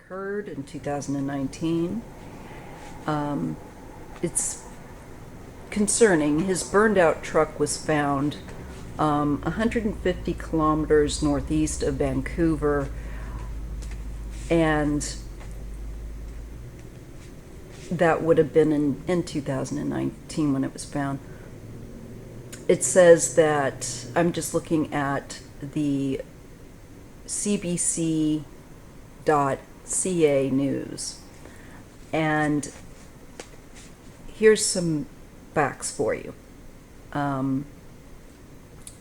occurred in 2019. It's concerning. His burned out truck was found 150 kilometers northeast of Vancouver, and that would have been in 2019 when it was found. It says that, I'm just looking at the cbc.ca news, and here's some facts for you.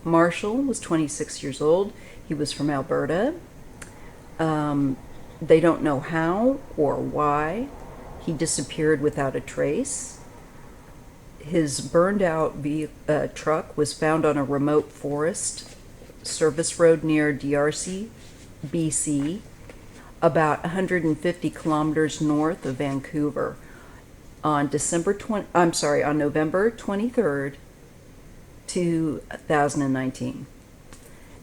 Marshal was 26 years old. He was from Alberta. They don't know how or why he disappeared without a trace. His burned out truck was found on a remote forest service road near DRC, BC, about 150 kilometers north of Vancouver on November 23rd, 2019.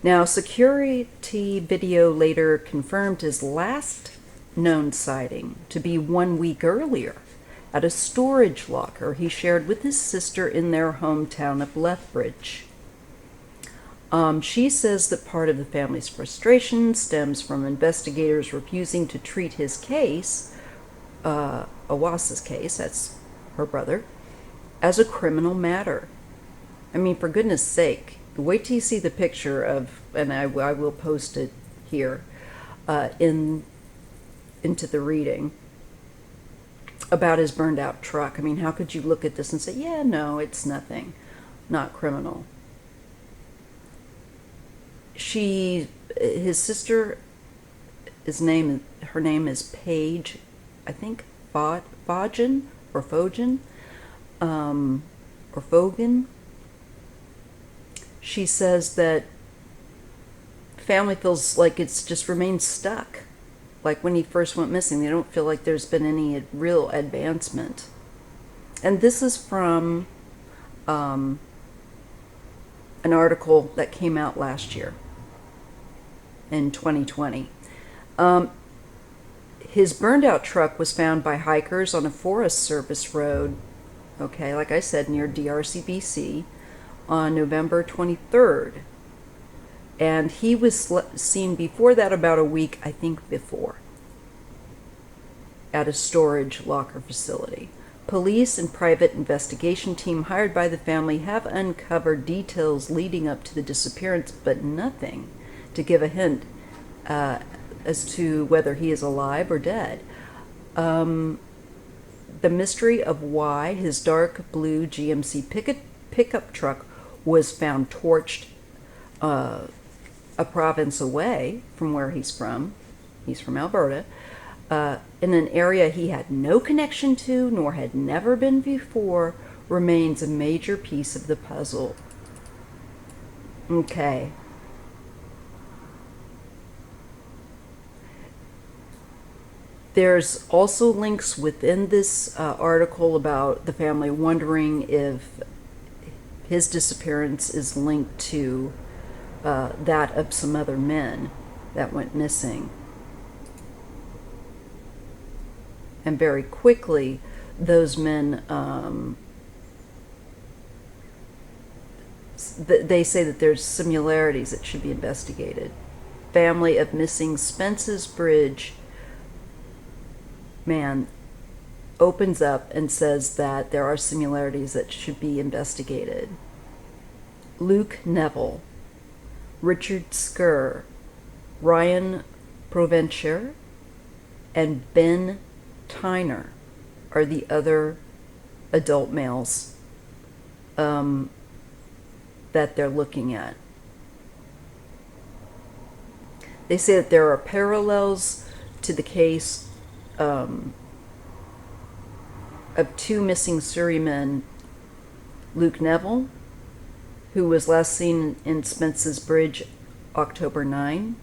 Now, security video later confirmed his last known sighting to be 1 week earlier at a storage locker he shared with his sister in their hometown of Lethbridge. She says that part of the family's frustration stems from investigators refusing to treat his case, Iwaasa's case, that's her brother, as a criminal matter. I mean, for goodness sake, wait till you see the picture of, and I will post it here into the reading, about his burned out truck. I mean, how could you look at this and say, yeah, no, it's nothing, not criminal? His sister, her name is Paige, I think, Fogan, or Fogan. She says that family feels like it's just remained stuck. Like when he first went missing, they don't feel like there's been any real advancement. And this is from an article that came out last year in 2020. His burned out truck was found by hikers on a Forest Service road, okay, like I said, near DRC, BC, on November 23rd. And he was seen before that, about a week, I think, before, at a storage locker facility. Police and private investigation team hired by the family have uncovered details leading up to the disappearance, but nothing to give a hint as to whether he is alive or dead. The mystery of why his dark blue GMC pickup truck was found torched a province away from where he's from Alberta, in an area he had no connection to nor had never been before, remains a major piece of the puzzle. Okay. There's also links within this article about the family wondering if his disappearance is linked to that of some other men that went missing. And very quickly, those men, they say that there's similarities that should be investigated. Family of missing Spence's Bridge man opens up and says that there are similarities that should be investigated. Luke Neville, Richard Skur, Ryan Provencher, and Ben Tyner are the other adult males that they're looking at. They say that there are parallels to the case of two missing Surrey men, Luke Neville, who was last seen in Spence's Bridge October 9,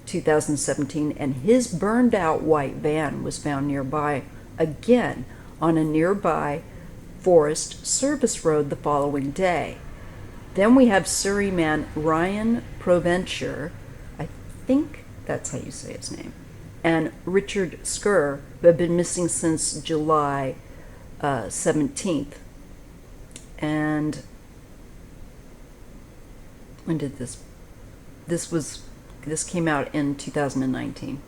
2017, and his burned out white van was found nearby, again on a nearby Forest Service road the following day. Then we have Surrey man Ryan Provencher, I think that's how you say his name, and Richard Skur, who had been missing since July 17th. And when did this came out in 2019.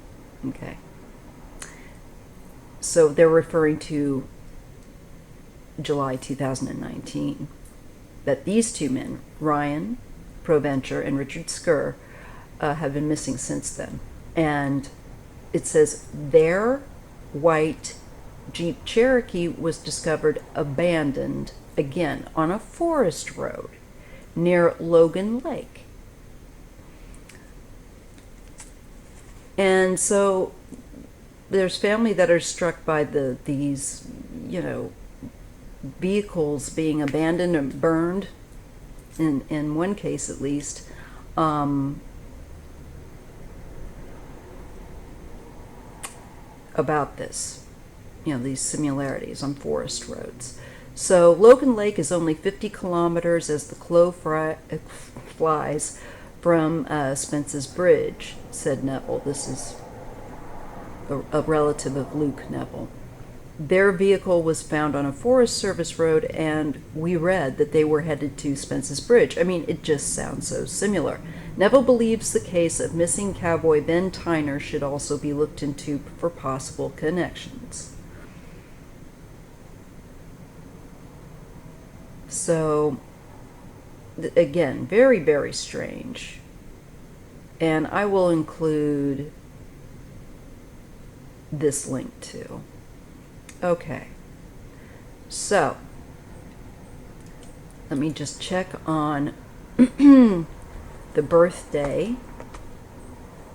Okay. So they're referring to July 2019, that these two men, Ryan Provencher and Richard Skur, have been missing since then. And it says their white Jeep Cherokee was discovered abandoned, again, on a forest road near Logan Lake. And so there's family that are struck by these, vehicles being abandoned and burned, in one case at least. About this, these similarities on forest roads. So Logan Lake is only 50 kilometers as the crow flies from Spence's Bridge, said Neville. This is a relative of Luke Neville. Their vehicle was found on a Forest Service road, and we read that they were headed to Spence's Bridge. I mean, it just sounds so similar. Neville believes the case of missing cowboy Ben Tyner should also be looked into for possible connections. So, again, very, very strange. And I will include this link too. Okay. So, let me just check on the birthday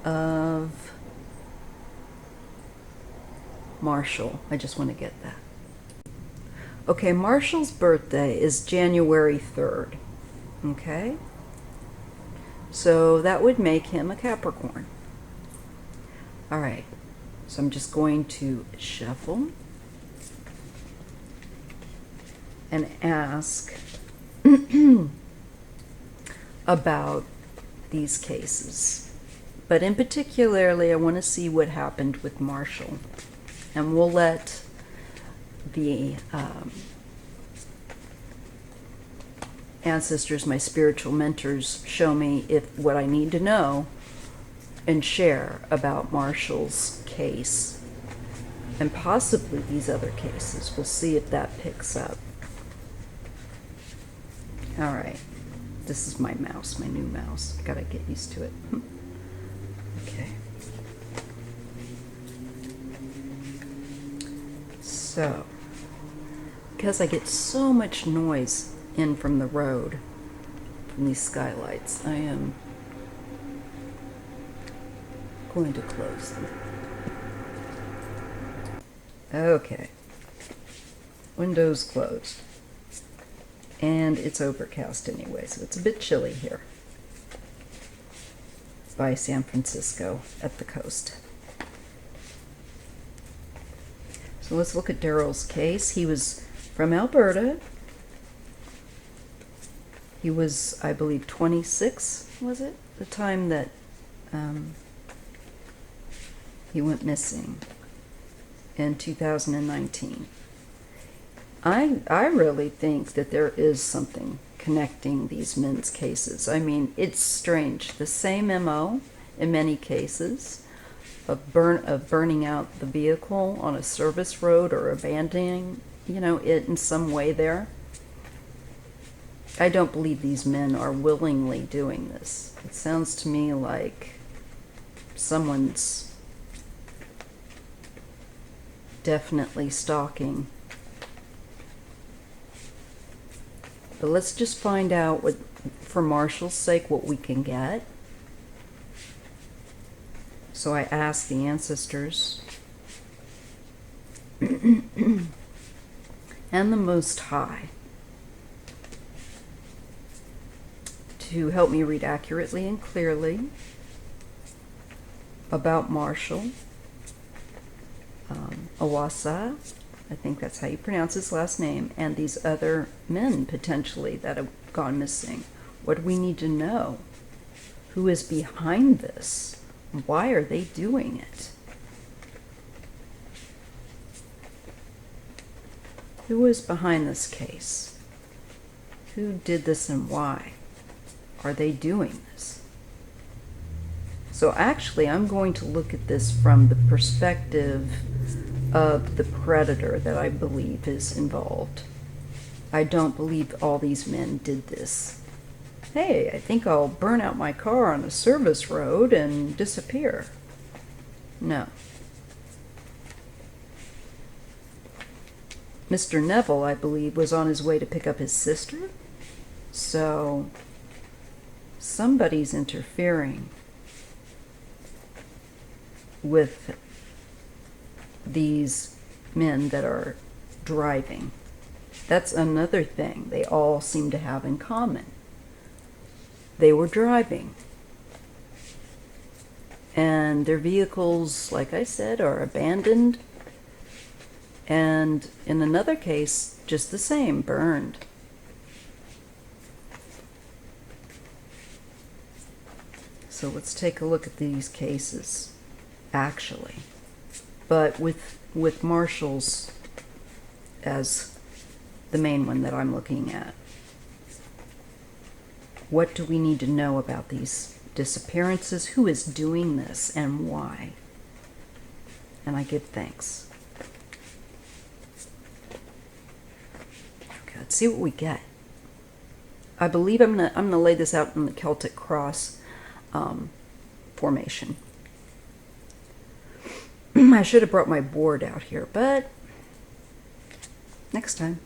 of Marshall. I just want to get that. Okay, Marshall's birthday is January 3rd. Okay? So that would make him a Capricorn. All right. So I'm just going to shuffle and ask about these cases. But in particularly, I want to see what happened with Marshall. And we'll let the ancestors, my spiritual mentors, show me if what I need to know and share about Marshall's case and possibly these other cases. We'll see if that picks up. All right. This is my mouse, my new mouse. I gotta get used to it. Okay. So, because I get so much noise in from the road, from these skylights, I am going to close them. Okay. Windows closed. And it's overcast anyway, so it's a bit chilly here by San Francisco at the coast. So let's look at Daryl's case. He was from Alberta. He was, I believe, 26, was it? The time that he went missing in 2019. I really think that there is something connecting these men's cases. I mean, it's strange. The same MO in many cases of burning out the vehicle on a service road or abandoning, it in some way there. I don't believe these men are willingly doing this. It sounds to me like someone's definitely stalking. But let's just find out, for Marshall's sake, what we can get. So I asked the ancestors and the Most High to help me read accurately and clearly about Marshall, Iwaasa, I think that's how you pronounce his last name, and these other men potentially that have gone missing. What do we need to know? Who is behind this? Why are they doing it? Who is behind this case? Who did this and why? Are they doing this? So actually, I'm going to look at this from the perspective of the predator that I believe is involved. I don't believe all these men did this. Hey, I think I'll burn out my car on a service road and disappear. No. Mr. Neville, I believe, was on his way to pick up his sister. So somebody's interfering with these men that are driving. That's another thing they all seem to have in common. They were driving. And their vehicles, like I said, are abandoned. And in another case, just the same, burned. So let's take a look at these cases, actually. But with Marshal's as the main one that I'm looking at. What do we need to know about these disappearances? Who is doing this and why? And I give thanks. Okay, let's see what we get. I believe I'm gonna lay this out in the Celtic cross formation. I should have brought my board out here, but next time.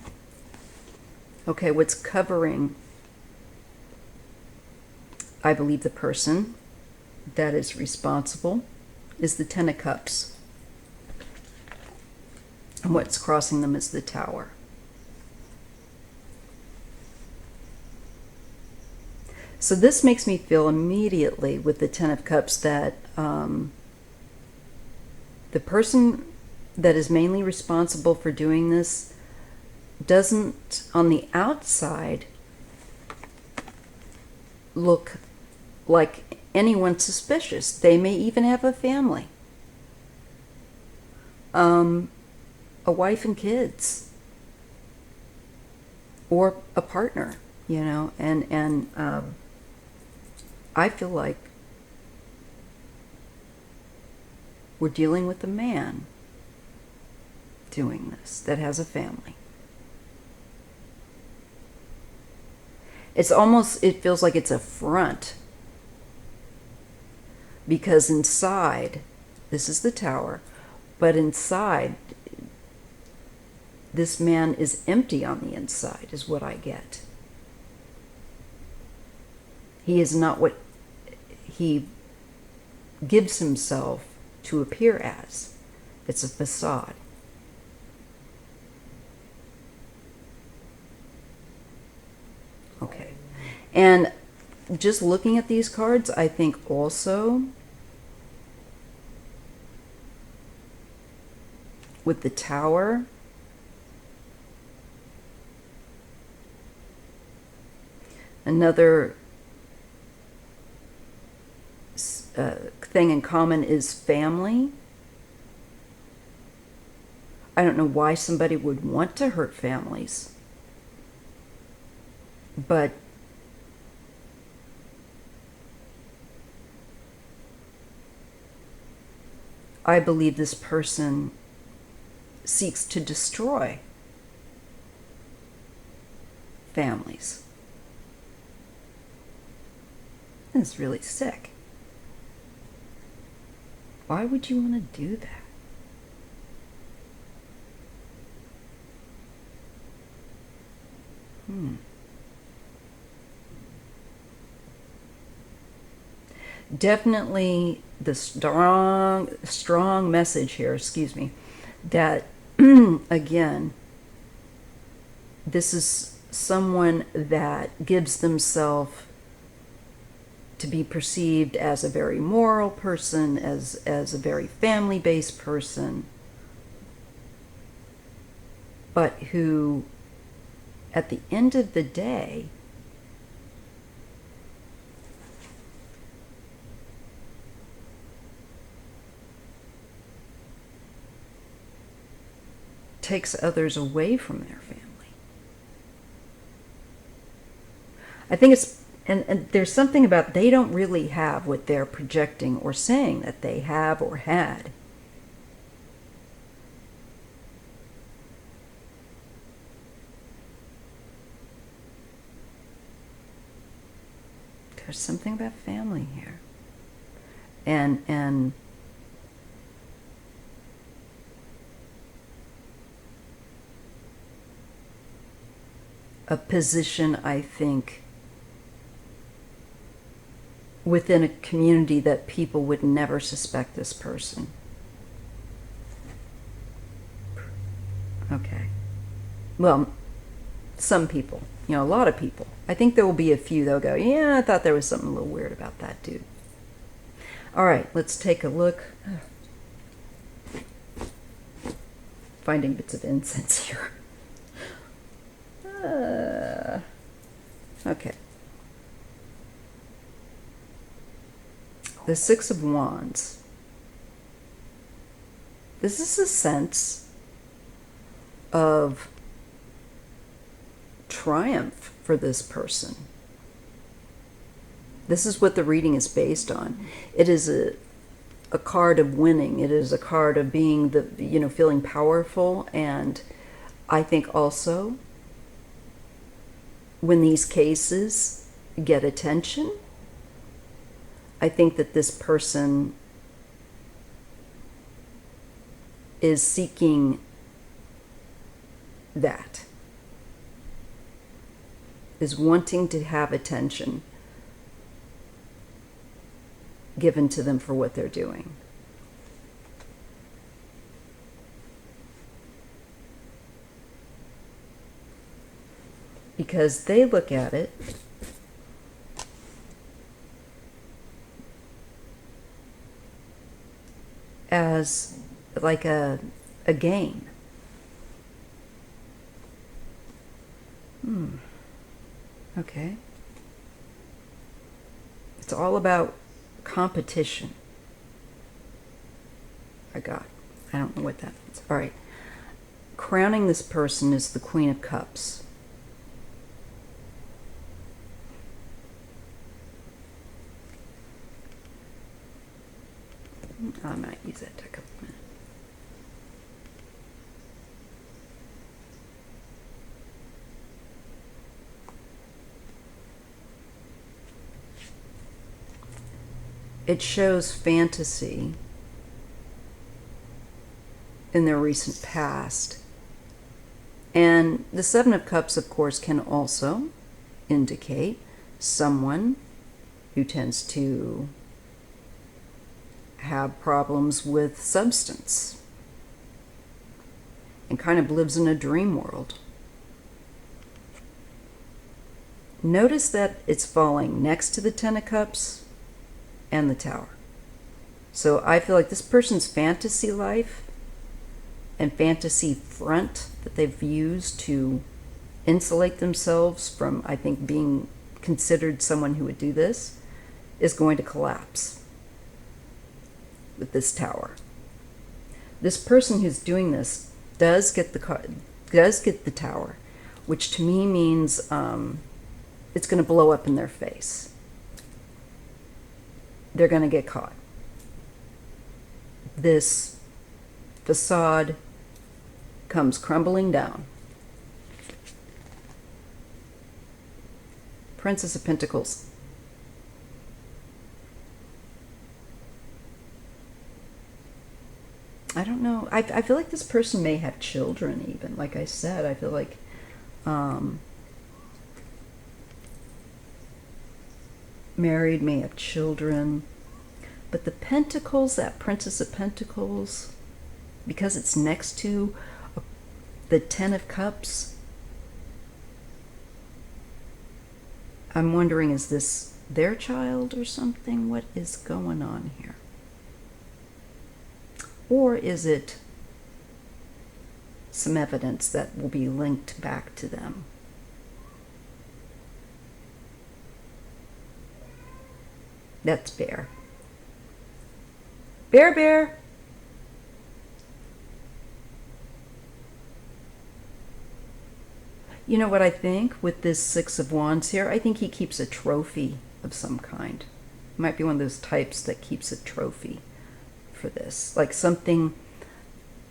Okay, what's covering, I believe the person that is responsible is the Ten of Cups. And what's crossing them is the Tower. So this makes me feel immediately with the Ten of Cups that the person that is mainly responsible for doing this doesn't, on the outside, look like anyone suspicious. They may even have a family, a wife and kids, or a partner, you know, and I feel like we're dealing with a man doing this that has a family. It's almost, it feels like it's a front, because inside, this is the Tower, but inside, this man is empty on the inside, is what I get. He is not what he gives himself to appear as. It's a facade. Okay. And just looking at these cards, I think also with the Tower, another thing in common is family. I don't know why somebody would want to hurt families, but I believe this person seeks to destroy families. It's really sick. Why would you want to do that? Definitely the strong message here, excuse me, that again, this is someone that gives themselves to be perceived as a very moral person, as a very family-based person, but who, at the end of the day, takes others away from their family. I think it's, and there's something about they don't really have what they're projecting or saying that they have or had. There's something about family here. And a position, I think, within a community that people would never suspect this person. Okay. Well, some people, a lot of people. I think there will be a few that'll go, yeah, I thought there was something a little weird about that dude. All right, let's take a look. Finding bits of incense here. Okay. The Six of Wands. This is a sense of triumph for this person. This is what the reading is based on. It is a card of winning. It is a card of being feeling powerful. And I think also when these cases get attention, I think that this person is seeking that, is wanting to have attention given to them for what they're doing. Because they look at it as like a game. Okay. It's all about competition. I don't know what that means. All right. Crowning this person is the Queen of Cups. I might use that deck up a minute. It shows fantasy in their recent past. And the Seven of Cups, of course, can also indicate someone who tends to have problems with substance and kind of lives in a dream world. Notice that it's falling next to the Ten of Cups and the Tower. So I feel like this person's fantasy life and fantasy front that they've used to insulate themselves from, I think, being considered someone who would do this is going to collapse with this Tower. This person who's doing this does get the Tower, which to me means it's going to blow up in their face. They're going to get caught. This facade comes crumbling down. Princess of Pentacles. I don't know. I feel like this person may have children even. Like I said, I feel like married, may have children. But the Pentacles, that Princess of Pentacles, because it's next to the Ten of Cups, I'm wondering, is this their child or something? What is going on here? Or is it some evidence that will be linked back to them? That's Bear. Bear, Bear. You know what I think with this Six of Wands here? I think he keeps a trophy of some kind. Might be one of those types that keeps a trophy for this. Like something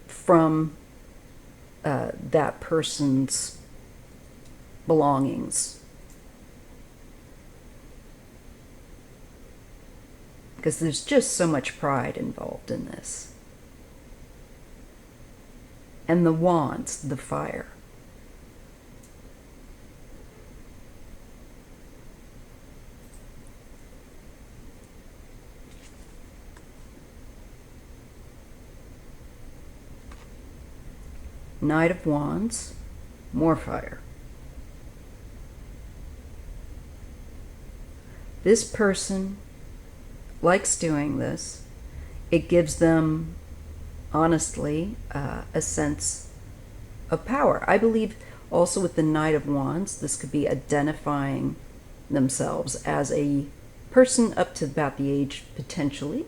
from that person's belongings. Because there's just so much pride involved in this. And the wands, the fire. Knight of Wands, more fire. This person likes doing this. It gives them, honestly, a sense of power. I believe also with the Knight of Wands, this could be identifying themselves as a person up to about the age, potentially,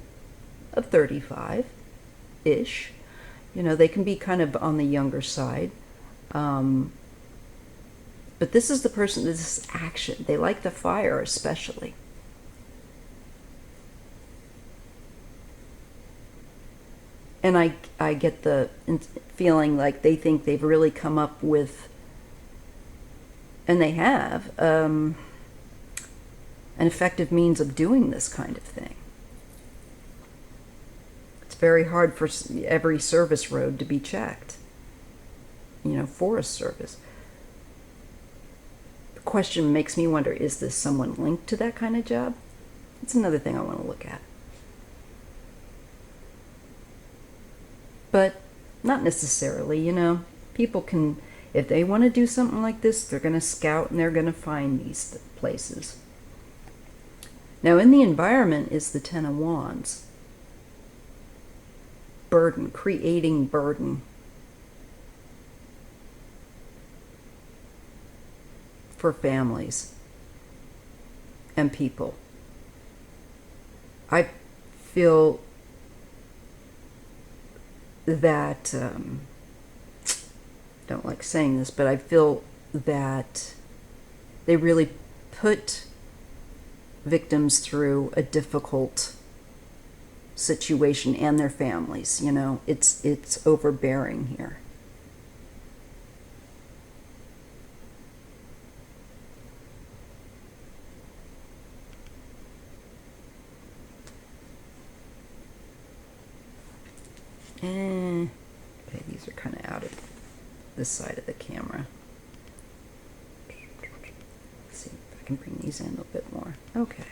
of 35-ish. You know, they can be kind of on the younger side. But this is the person, this is action. They like the fire especially. And I get the feeling like they think they've really come up with, and they have, an effective means of doing this kind of thing. Very hard for every service road to be checked, you know, Forest Service. The question makes me wonder, is this someone linked to that kind of job? It's another thing I want to look at. But not necessarily, you know. People can, if they want to do something like this, they're going to scout and they're going to find these places. Now, in the environment is the Ten of Wands. Burden, creating burden. For families and people. I feel that, don't like saying this, but I feel that they really put victims through a difficult situation and their families, you know. It's overbearing here. Okay, these are kind of out of this side of the camera. Let's see if I can bring these in a little bit more. Okay.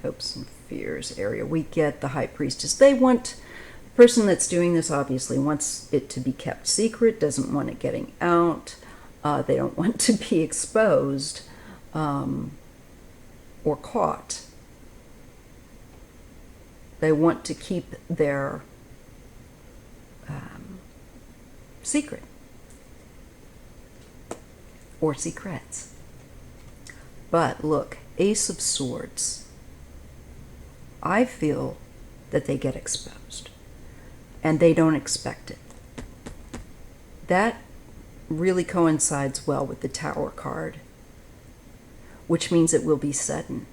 Hopes and fears area. We get the High Priestess. They want, the person that's doing this obviously wants it to be kept secret, doesn't want it getting out. They don't want to be exposed or caught. They want to keep their secret or secrets. But look, Ace of Swords. I feel that they get exposed and they don't expect it. That really coincides well with the Tower card, which means it will be sudden.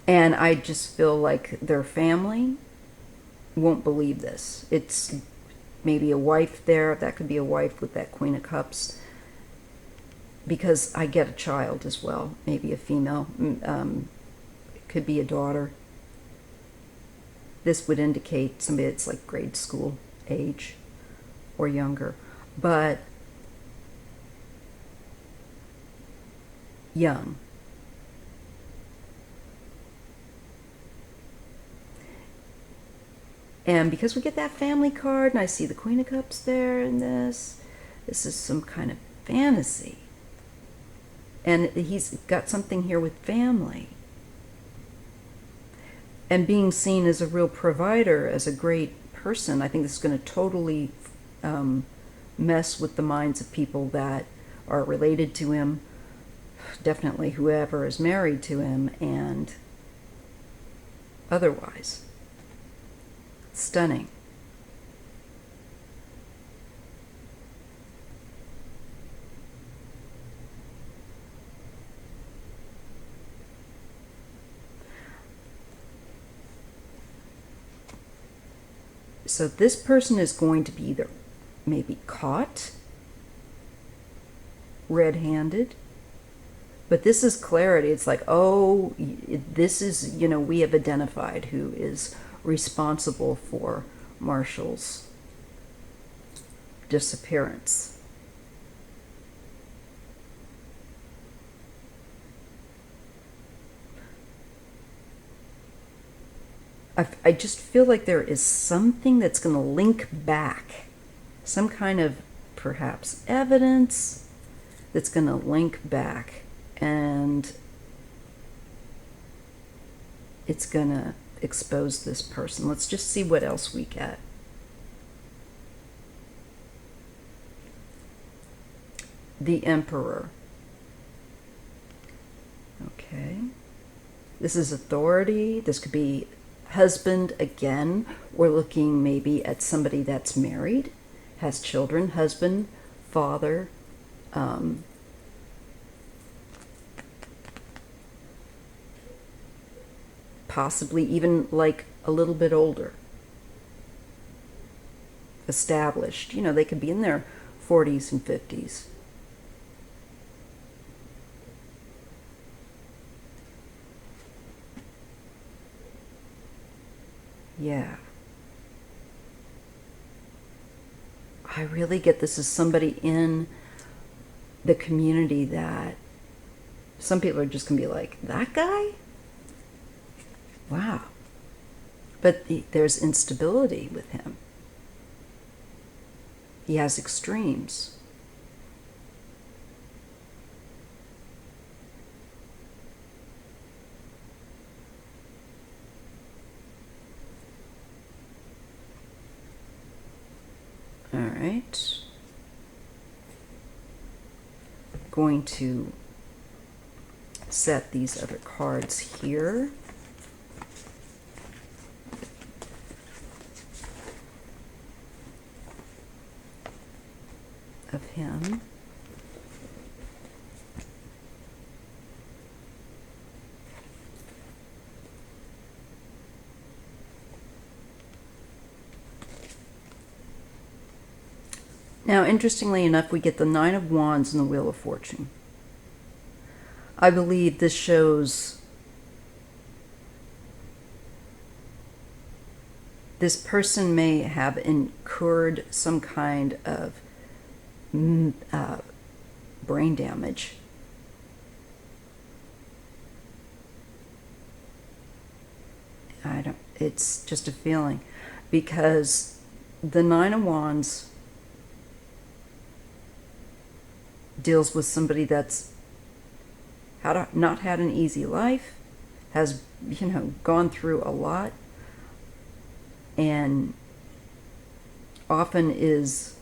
And I just feel like their family won't believe this. It's maybe a wife there. That could be a wife with that Queen of Cups. Because I get a child as well. Maybe a female. It could be a daughter. This would indicate somebody that's like grade school age or younger. But young. And because we get that family card, and I see the Queen of Cups there in this is some kind of fantasy. And he's got something here with family. And being seen as a real provider, as a great person, I think this is going to totally mess with the minds of people that are related to him. definitely whoever is married to him and otherwise. Stunning. So this person is going to be either maybe caught red-handed, but this is clarity. It's like, oh, this is, we have identified who is responsible for Marshal's disappearance. I just feel like there is something that's going to link back, some kind of perhaps evidence that's going to link back, and it's going to expose this person. Let's just see what else we get. The Emperor. Okay. This is authority. This could be husband again. We're looking maybe at somebody that's married, has children, husband, father, possibly even like a little bit older, established. They could be in their 40s and 50s. Yeah. I really get this as somebody in the community that some people are just going to be like, that guy? Wow. But there's instability with him. He has extremes. All right. Going to set these other cards here. Of him. Now, interestingly enough, we get the Nine of Wands and the Wheel of Fortune. I believe this shows this person may have incurred some kind of brain damage. It's just a feeling, because the Nine of Wands deals with somebody that's not had an easy life, has, gone through a lot, and often is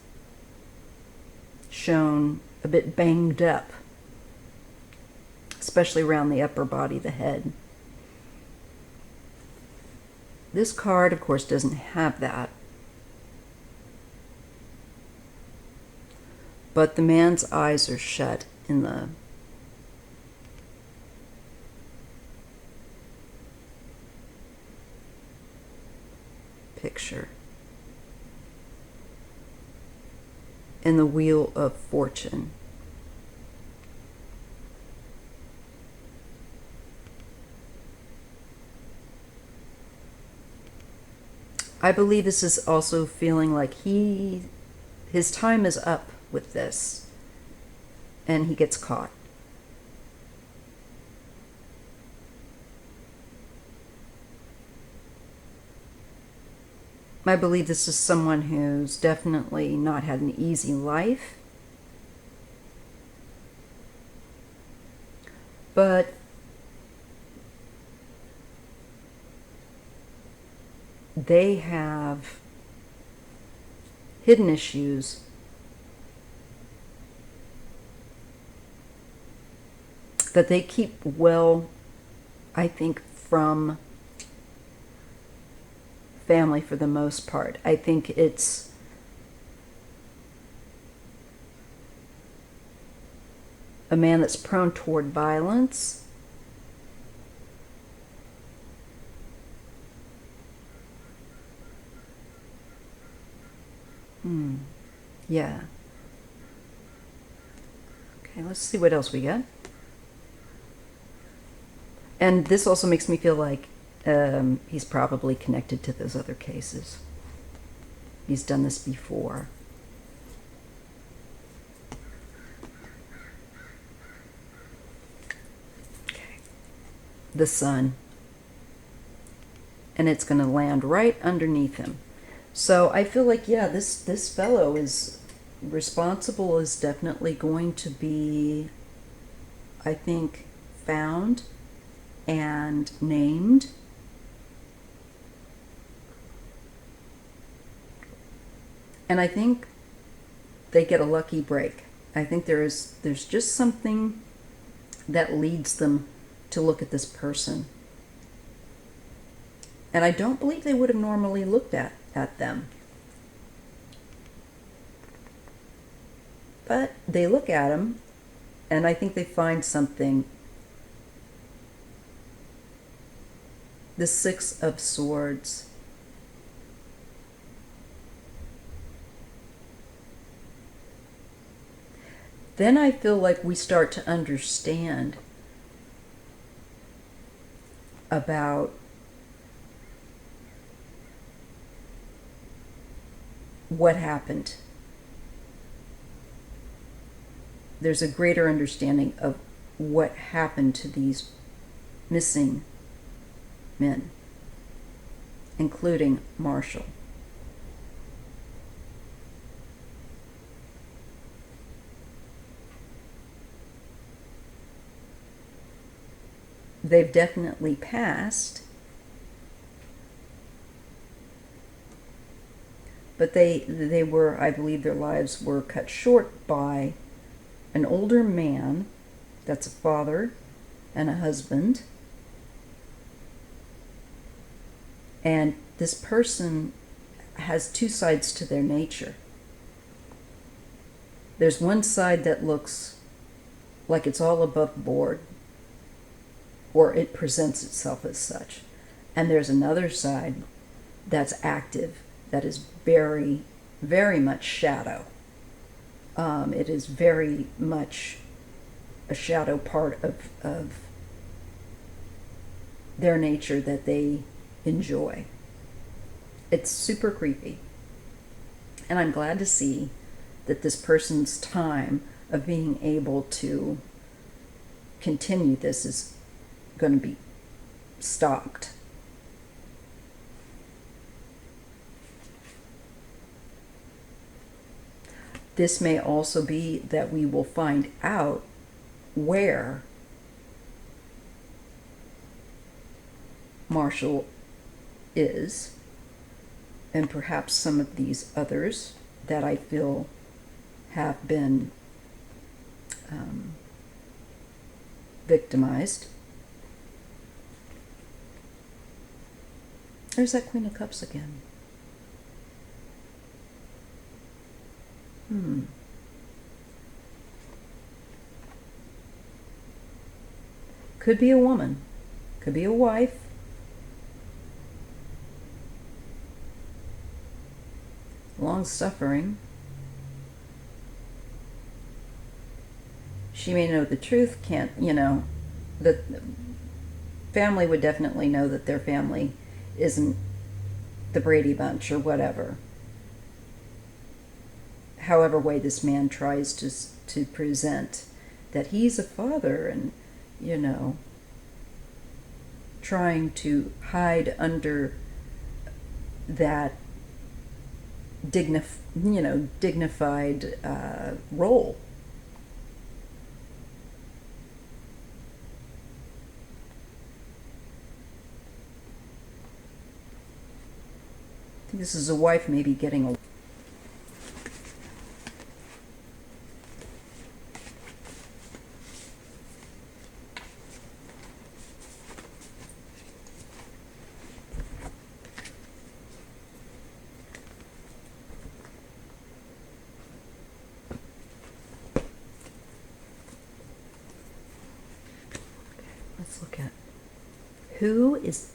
shown a bit banged up, especially around the upper body, the head. This card, of course, doesn't have that. But the man's eyes are shut in the picture. In the Wheel of Fortune. I believe this is also feeling like his time is up with this, and he gets caught. I believe this is someone who's definitely not had an easy life, but they have hidden issues that they keep well, I think, from family for the most part. I think it's a man that's prone toward violence. Yeah. Okay, let's see what else we got. And this also makes me feel like he's probably connected to those other cases. He's done this before. Okay. The sun. And it's going to land right underneath him. So I feel like, yeah, this fellow is responsible, is definitely going to be, I think, found and named. And I think they get a lucky break. I think there's just something that leads them to look at this person. And I don't believe they would have normally looked at them. But they look at them, and I think they find something. The Six of Swords. Then I feel like we start to understand about what happened. There's a greater understanding of what happened to these missing men, including Marshall. They've definitely passed, but they were, I believe their lives were cut short by an older man that's a father and a husband. And this person has two sides to their nature. There's one side that looks like it's all above board, or it presents itself as such. And there's another side that's active, that is very, very much shadow. It is very much a shadow part of their nature that they enjoy. It's super creepy. And I'm glad to see that this person's time of being able to continue this is going to be stopped. This may also be that we will find out where Marshall is, and perhaps some of these others that I feel have been victimized. There's that Queen of Cups again. Could be a woman. Could be a wife. Long suffering. She may know the truth, the family would definitely know that their family isn't the Brady Bunch or whatever. However way this man tries to present that he's a father and, trying to hide under that dignified role. I think this is a wife maybe getting a Who is